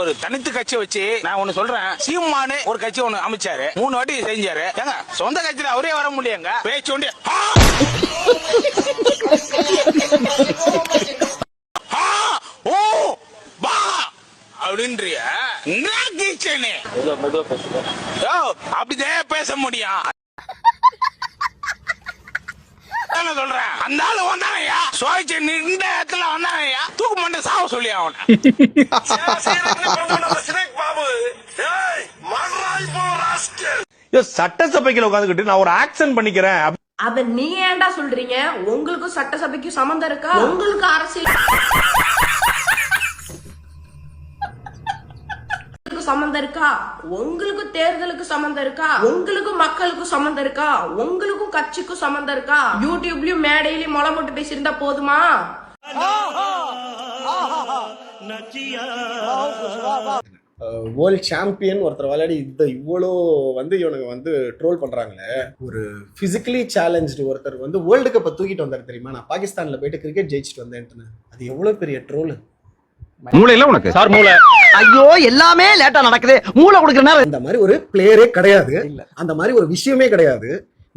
ஒரு தனித்து கட்சி வச்சு நான் ஒண்ணு சொல்றேன். சீமானு ஒரு கட்சி ஒண்ணு அமைச்சாரு, 3 வாட்டி செஞ்சாரு. ஏங்க சொந்த கட்சியில அவரே வர முடியுங்க, பேச்சு ஒண்டி அப்படின்றிய அப்படிதான் பேச முடியும். சொல்றேன் அந்த ஆளு வந்தானையா சோய்ச்சி நின்ற இடத்துல வந்தானையா தூக்கு மண்ட சாவ சொல்லி அவன சட்டசபைக்குள்ள உட்காந்துக்கிட்டு நான் ஒரு ஆக்சன் பண்ணிக்கிறேன். அத நீ ஏன்டா சொல்றீங்க? உங்களுக்கும் சட்டசபைக்கும் சம்பந்தம் இருக்கா? உங்களுக்கு அரசியல் சம்பந்தம் இருக்கா? உங்களுக்கு தேர்தலுக்கு சம்பந்தம் இருக்கா? உங்களுக்கு மக்களுக்கும் சம்பந்தம் இருக்கா? உங்களுக்கும் கட்சிக்கும் சம்பந்தம் இருக்கா? யூடியூப்லயும் மேடையிலயும் மொளை போட்டு பேசியிருந்தா போதுமா? வேர்ல்ட் சாம்பியன் ஒருத்தர் விளையாடி இவ்வளோ இவனுங்க ட்ரோல் பண்றாங்களே. ஒரு பிசிக்கலி சேலஞ்சு ஒருத்தர் வேர்ல்டு கப்பை தூக்கிட்டு வந்தாரு தெரியுமா? நான் பாகிஸ்தான்ல போயிட்டு கிரிக்கெட் ஜெயிச்சுட்டு வந்தேன்ட்டு. அது எவ்வளவு பெரிய ட்ரோல். மூளை இல்ல உனக்கு சார்? மூளை ஐயோ எல்லாமே லேட்டா நடக்குது. மூளை கொடுக்குற நேரம் அந்த மாதிரி ஒரு பிளேயரே கிடையாது, அந்த மாதிரி ஒரு விஷயமே கிடையாது.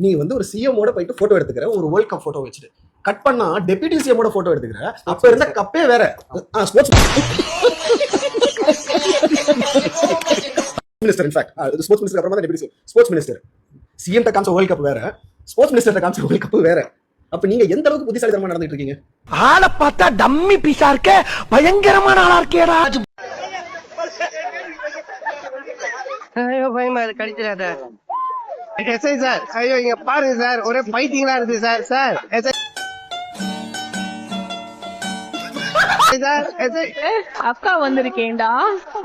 நீ ஒரு சிஎம்மோட போயிட்டு போட்டோ எடுத்துக்கிற, ஒரு வேர்ல்ட் கப் போட்டோ வச்சுட்டு கட் பண்ணா டெபியூட்டி சிஎம்மோட போட்டோ எடுத்துக்கிற. அப்ப இருந்த கப்பே வேற. Sports minister, in fact sports minister அப்புறமா தான் டெபியூட்டி ஸ்போர்ட்ஸ் மினிஸ்டர். சிஎம் காமிச்ச வேர்ல்ட் கப் வேற, ஸ்போர்ட்ஸ் மினிஸ்டர் காமிச்ச வேர்ல்ட் கப் வேற. அப்ப நீங்க எந்த அளவுக்கு புத்திசாலித்தனமா நடந்துட்டு இருக்கீங்க? ஆளை பார்த்தா டம்மி பீஸா இருக்க, பயங்கரமான ஆளா இருக்கேடா. ஐயோ பயமா இருக்கு, கடிச்சிடாத. எஸ்ஐ சார், ஐயோ இங்க பாருங்க சார், ஒரே பைத்தியங்களா இருக்கு sir. Sir SI sir, SI அக்கா வந்திருக்கேன்டா,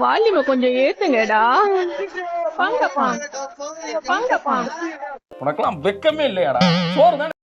வால்யூம கொஞ்சம் ஏத்துங்கடா. வாங்கப்பா வாங்கப்பா. உனக்கெல்லாம் வெக்கமே இல்லையாடா? சோறு